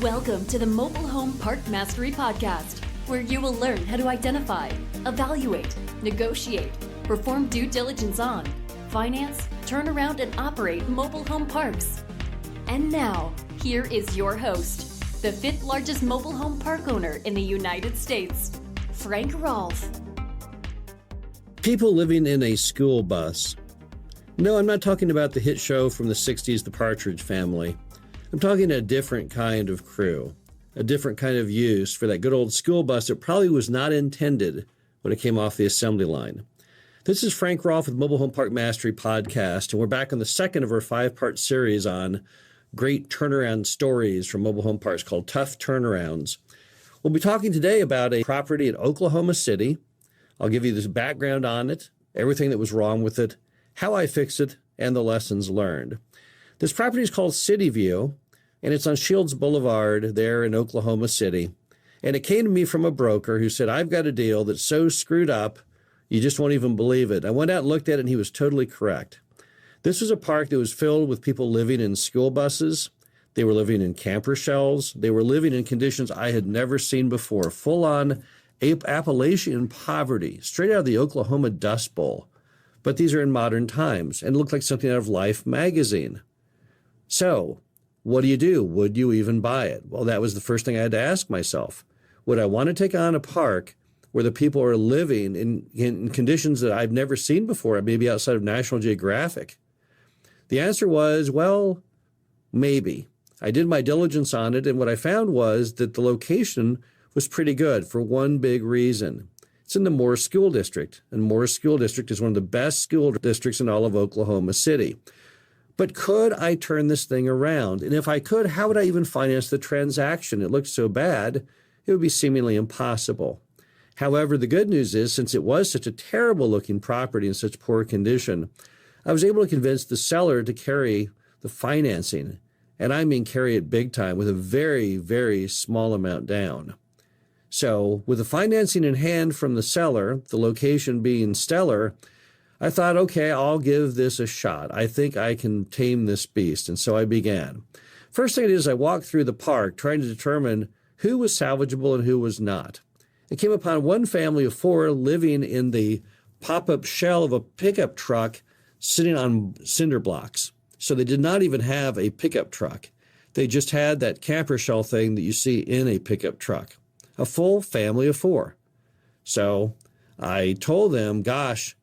Welcome to the Mobile Home Park Mastery Podcast, where you will learn how to identify, evaluate, negotiate, perform due diligence on, finance, turn around, and operate mobile home parks. And now, here is your host, the fifth largest mobile home park owner in the United States, Frank Rolfe. People living in a school bus. No, I'm not talking about the hit show from the 60s, The Partridge Family. I'm talking a different kind of crew, a different kind of use for that good old school bus that probably was not intended when it came off the assembly line. This is Frank Rolfe with Mobile Home Park Mastery Podcast, and we're back on the second of our 5-part series on great turnaround stories from mobile home parks called Tough Turnarounds. We'll be talking today about a property in Oklahoma City. I'll give you this background on it, everything that was wrong with it, how I fixed it, and the lessons learned. This property is called City View, and it's on Shields Boulevard there in Oklahoma City. And it came to me from a broker who said, I've got a deal that's so screwed up, you just won't even believe it. I went out and looked at it, and he was totally correct. This was a park that was filled with people living in school buses. They were living in camper shells. They were living in conditions I had never seen before, full-on Appalachian poverty, straight out of the Oklahoma Dust Bowl. But these are in modern times and look like something out of Life magazine. So, what do? Would you even buy it? Well, that was the first thing I had to ask myself. Would I want to take on a park where the people are living in conditions that I've never seen before, maybe outside of National Geographic? The answer was, well, maybe. I did my diligence on it, and what I found was that the location was pretty good for one big reason. It's in the Moore School District, and Moore School District is one of the best school districts in all of Oklahoma City. But could I turn this thing around? And if I could, how would I even finance the transaction? It looked so bad, it would be seemingly impossible. However, the good news is, since it was such a terrible-looking property in such poor condition, I was able to convince the seller to carry the financing, and I mean carry it big time with a very, very small amount down. So with the financing in hand from the seller, the location being stellar, I thought, okay, I'll give this a shot. I think I can tame this beast. And so I began. First thing I did is I walked through the park trying to determine who was salvageable and who was not. I came upon one family of 4 living in the pop-up shell of a pickup truck sitting on cinder blocks. So they did not even have a pickup truck. They just had that camper shell thing that you see in a pickup truck. A full family of 4. So I told them, gosh,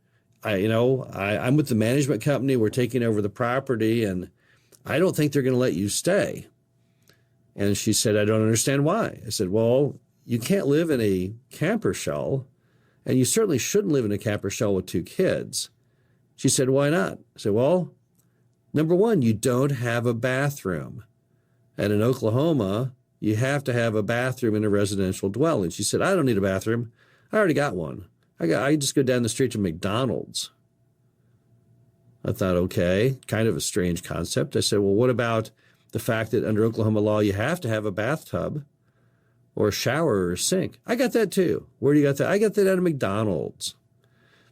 I'm with the management company. We're taking over the property, and I don't think they're going to let you stay. And she said, I don't understand why. I said, well, you can't live in a camper shell, and you certainly shouldn't live in a camper shell with 2 kids. She said, why not? I said, well, number one, you don't have a bathroom. And in Oklahoma, you have to have a bathroom in a residential dwelling. She said, I don't need a bathroom. I already got one. I just go down the street to McDonald's. I thought, okay, kind of a strange concept. I said, well, what about the fact that under Oklahoma law, you have to have a bathtub or a shower or a sink? I got that too. Where do you got that? I got that out of McDonald's.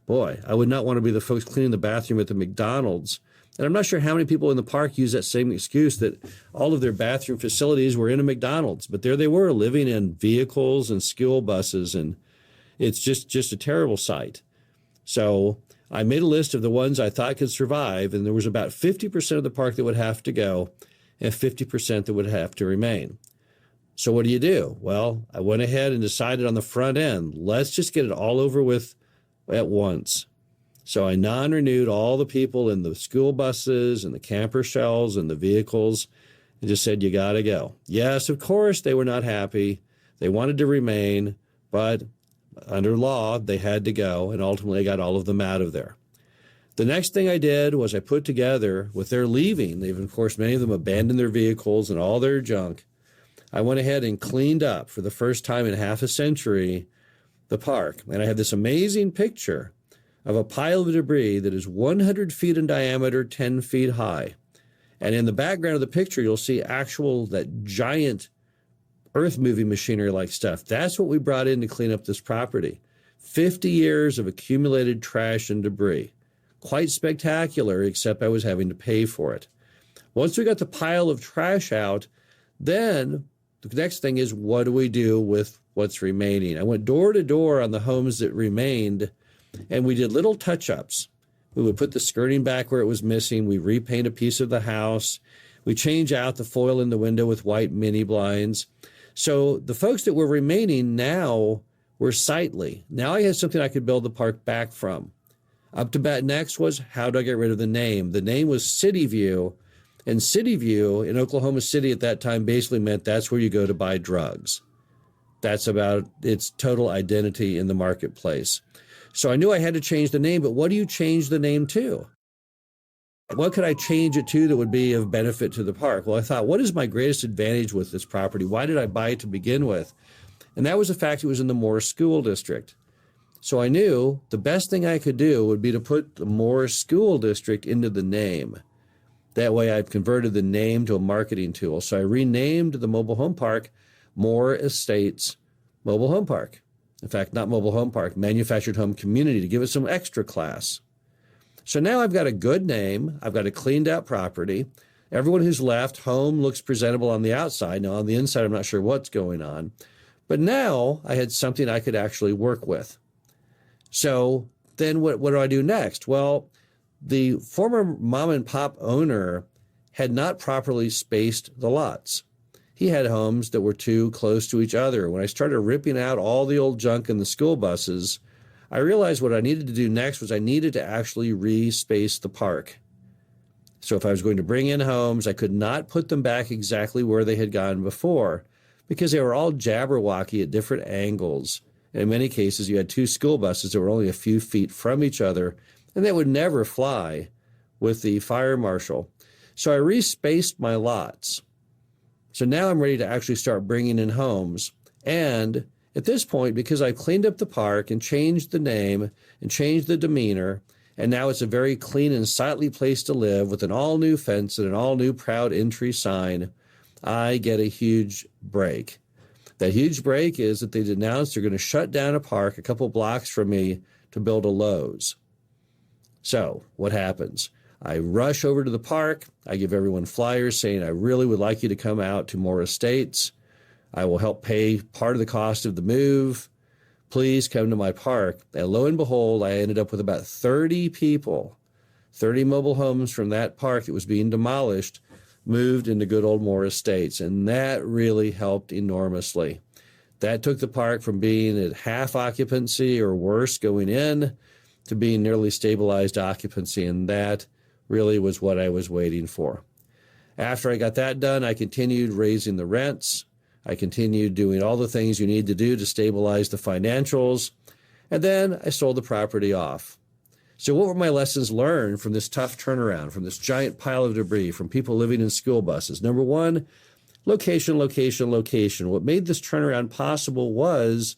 Boy, I would not want to be the folks cleaning the bathroom at the McDonald's. And I'm not sure how many people in the park use that same excuse that all of their bathroom facilities were in a McDonald's. But there they were, living in vehicles and school buses, and it's just a terrible sight. So I made a list of the ones I thought could survive, and there was about 50% of the park that would have to go and 50% that would have to remain. So what do? Well, I went ahead and decided on the front end, let's just get it all over with at once. So I non-renewed all the people in the school buses and the camper shells and the vehicles and just said, you got to go. Yes, of course, they were not happy. They wanted to remain, but under law, they had to go, and ultimately I got all of them out of there. The next thing I did was I put together, with their leaving, they've, of course, many of them abandoned their vehicles and all their junk. I went ahead and cleaned up for the first time in half a century the park. And I have this amazing picture of a pile of debris that is 100 feet in diameter, 10 feet high. And in the background of the picture, you'll see that giant earth-moving machinery-like stuff. That's what we brought in to clean up this property. 50 years of accumulated trash and debris. Quite spectacular, except I was having to pay for it. Once we got the pile of trash out, then the next thing is, what do we do with what's remaining? I went door to door on the homes that remained, and we did little touch-ups. We would put the skirting back where it was missing. We repaint a piece of the house. We change out the foil in the window with white mini blinds. So the folks that were remaining now were sightly. Now I had something I could build the park back from. Up to bat next was, how do I get rid of the name? The name was City View, and City View in Oklahoma City at that time basically meant that's where you go to buy drugs. That's about its total identity in the marketplace. So I knew I had to change the name, but what do you change the name to? What could I change it to that would be of benefit to the park? Well, I thought, what is my greatest advantage with this property? Why did I buy it to begin with? And that was the fact it was in the Morris School District. So I knew the best thing I could do would be to put the Morris School District into the name. That way I've converted the name to a marketing tool. So I renamed the mobile home park Moore Estates Mobile Home Park. In fact, not mobile home park, manufactured home community, to give it some extra class. So now I've got a good name. I've got a cleaned out property. Everyone who's left home looks presentable on the outside. Now on the inside, I'm not sure what's going on. But now I had something I could actually work with. So then what do I do next? Well, the former mom and pop owner had not properly spaced the lots. He had homes that were too close to each other. When I started ripping out all the old junk in the school buses, I realized what I needed to do next was I needed to actually re-space the park. So if I was going to bring in homes, I could not put them back exactly where they had gone before because they were all jabberwocky at different angles. And in many cases, you had two school buses that were only a few feet from each other, and that would never fly with the fire marshal. So I re-spaced my lots. So now I'm ready to actually start bringing in homes. And at this point, because I cleaned up the park and changed the name and changed the demeanor, and now it's a very clean and sightly place to live with an all-new fence and an all-new proud entry sign, I get a huge break. That huge break is that they announced they're going to shut down a park a couple blocks from me to build a Lowe's. So what happens? I rush over to the park. I give everyone flyers saying I really would like you to come out to Moore Estates. I will help pay part of the cost of the move. Please come to my park. And lo and behold, I ended up with about 30 people, 30 mobile homes from that park that was being demolished, moved into good old Moore Estates. And that really helped enormously. That took the park from being at half occupancy or worse going in to being nearly stabilized occupancy. And that really was what I was waiting for. After I got that done, I continued raising the rents. I continued doing all the things you need to do to stabilize the financials. And then I sold the property off. So what were my lessons learned from this tough turnaround, from this giant pile of debris, from people living in school buses? Number one, location, location, location. What made this turnaround possible was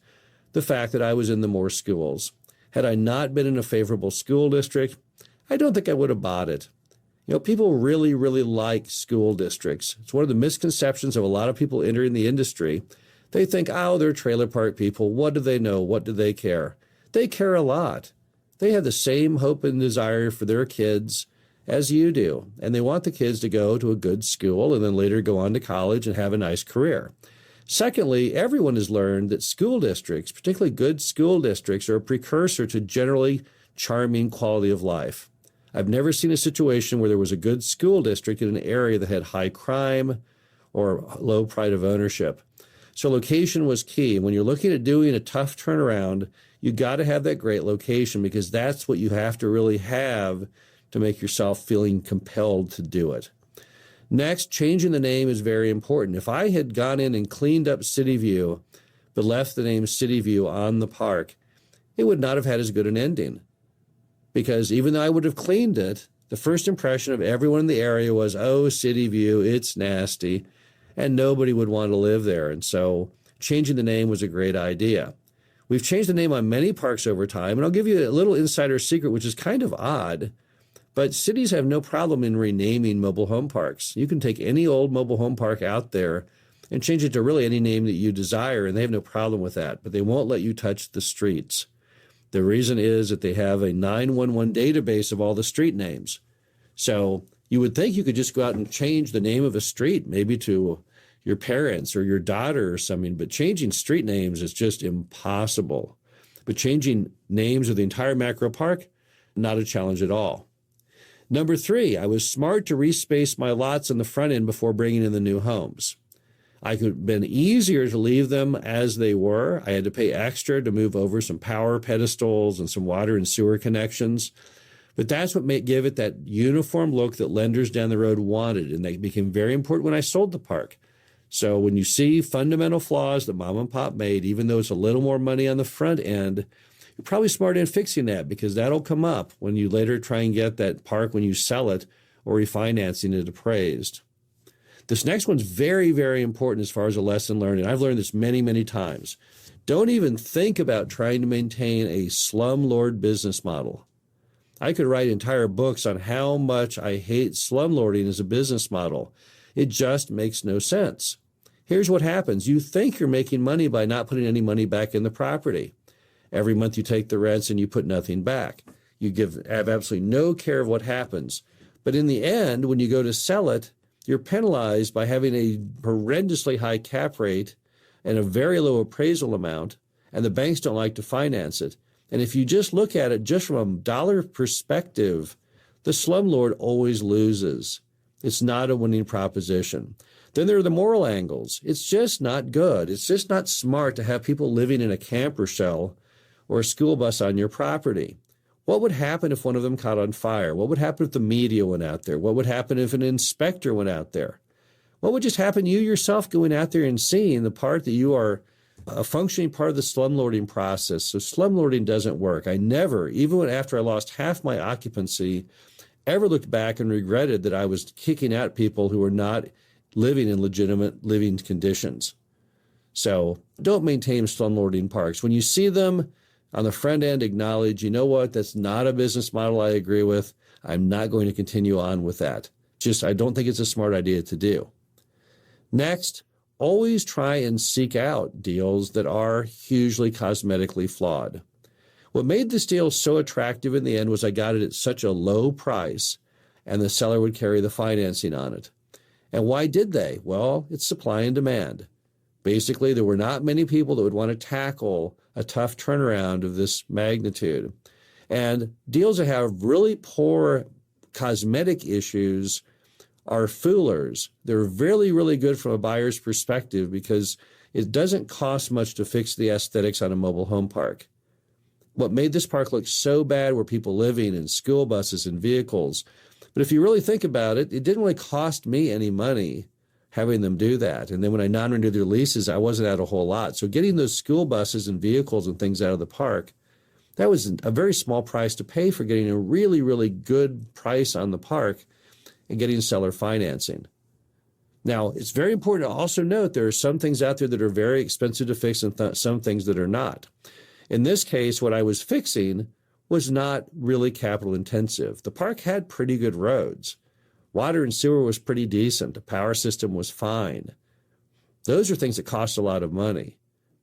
the fact that I was in the Moore schools. Had I not been in a favorable school district, I don't think I would have bought it. You know, people really, really like school districts. It's one of the misconceptions of a lot of people entering the industry. They think, oh, they're trailer park people. What do they know? What do they care? They care a lot. They have the same hope and desire for their kids as you do. And they want the kids to go to a good school and then later go on to college and have a nice career. Secondly, everyone has learned that school districts, particularly good school districts, are a precursor to generally charming quality of life. I've never seen a situation where there was a good school district in an area that had high crime or low pride of ownership. So location was key. When you're looking at doing a tough turnaround, you got to have that great location because that's what you have to really have to make yourself feeling compelled to do it. Next, changing the name is very important. If I had gone in and cleaned up City View, but left the name City View on the park, it would not have had as good an ending. Because even though I would have cleaned it, the first impression of everyone in the area was, oh, City View, it's nasty, and nobody would want to live there. And so changing the name was a great idea. We've changed the name on many parks over time, and I'll give you a little insider secret, which is kind of odd, but cities have no problem in renaming mobile home parks. You can take any old mobile home park out there and change it to really any name that you desire, and they have no problem with that, but they won't let you touch the streets. The reason is that they have a 911 database of all the street names. So you would think you could just go out and change the name of a street, maybe to, your parents or your daughter or something, but changing street names is just impossible. But changing names of the entire macro park, not a challenge at all. Number 3, I was smart to respace my lots on the front end before bringing in the new homes. I could have been easier to leave them as they were. I had to pay extra to move over some power pedestals and some water and sewer connections. But that's what gave it that uniform look that lenders down the road wanted, and that became very important when I sold the park. So when you see fundamental flaws that mom and pop made, even though it's a little more money on the front end, you're probably smart in fixing that, because that'll come up when you later try and get that park when you sell it or refinancing it appraised. This next one's very, very important as far as a lesson learned, and I've learned this many, many times. Don't even think about trying to maintain a slumlord business model. I could write entire books on how much I hate slumlording as a business model. It just makes no sense. Here's what happens. You think you're making money by not putting any money back in the property. Every month you take the rents and you put nothing back. You have absolutely no care of what happens. But in the end, when you go to sell it, you're penalized by having a horrendously high cap rate and a very low appraisal amount, and the banks don't like to finance it. And if you just look at it just from a dollar perspective, the slumlord always loses. It's not a winning proposition. Then there are the moral angles. It's just not good. It's just not smart to have people living in a camper shell or a school bus on your property. What would happen if one of them caught on fire? What would happen if the media went out there? What would happen if an inspector went out there? What would just happen to you yourself going out there and seeing the part that you are a functioning part of the slumlording process? So slumlording doesn't work. I never, even after I lost half my occupancy, ever looked back and regretted that I was kicking out people who were not living in legitimate living conditions. So don't maintain slumlording parks. When you see them on the front end, acknowledge, you know what, that's not a business model I agree with. I'm not going to continue on with that. I don't think it's a smart idea to do. Next, always try and seek out deals that are hugely cosmetically flawed. What made this deal so attractive in the end was I got it at such a low price, and the seller would carry the financing on it. And why did they? Well, it's supply and demand. Basically, there were not many people that would want to tackle a tough turnaround of this magnitude. And deals that have really poor cosmetic issues are foolers. They're really, really good from a buyer's perspective because it doesn't cost much to fix the aesthetics on a mobile home park. What made this park look so bad were people living in school buses and vehicles. But if you really think about it, it didn't really cost me any money having them do that. And then when I non-renewed their leases, I wasn't out a whole lot. So getting those school buses and vehicles and things out of the park, that was a very small price to pay for getting a really, really good price on the park and getting seller financing. Now, it's very important to also note there are some things out there that are very expensive to fix and some things that are not. In this case, what I was fixing was not really capital intensive. The park had pretty good roads. Water and sewer was pretty decent. The power system was fine. Those are things that cost a lot of money,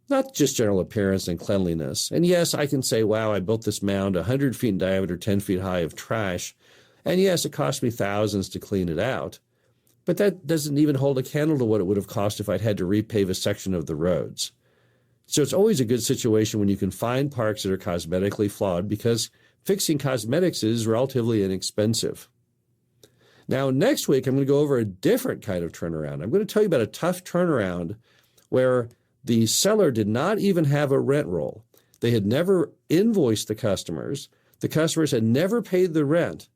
not just general appearance and cleanliness. And yes, I can say, wow, I built this mound 100 feet in diameter, 10 feet high of trash. And yes, it cost me thousands to clean it out. But that doesn't even hold a candle to what it would have cost if I'd had to repave a section of the roads. So it's always a good situation when you can find parks that are cosmetically flawed, because fixing cosmetics is relatively inexpensive. Now, next week, I'm going to go over a different kind of turnaround. I'm going to tell you about a tough turnaround where the seller did not even have a rent roll. They had never invoiced the customers. The customers had never paid the rent.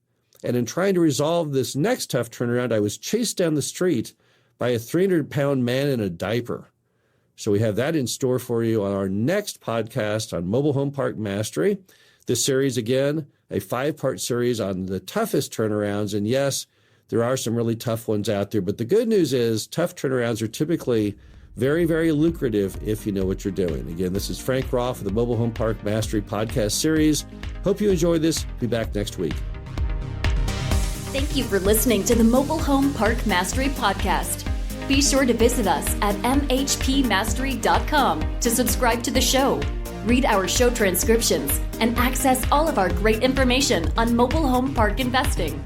And in trying to resolve this next tough turnaround, I was chased down the street by a 300-pound man in a diaper. So we have that in store for you on our next podcast on Mobile Home Park Mastery. This series, again, a 5-part series on the toughest turnarounds. And yes, there are some really tough ones out there. But the good news is tough turnarounds are typically very, very lucrative if you know what you're doing. Again, this is Frank Roth of the Mobile Home Park Mastery podcast series. Hope you enjoyed this. Be back next week. Thank you for listening to the Mobile Home Park Mastery podcast. Be sure to visit us at mhpmastery.com to subscribe to the show, read our show transcriptions, and access all of our great information on mobile home park investing.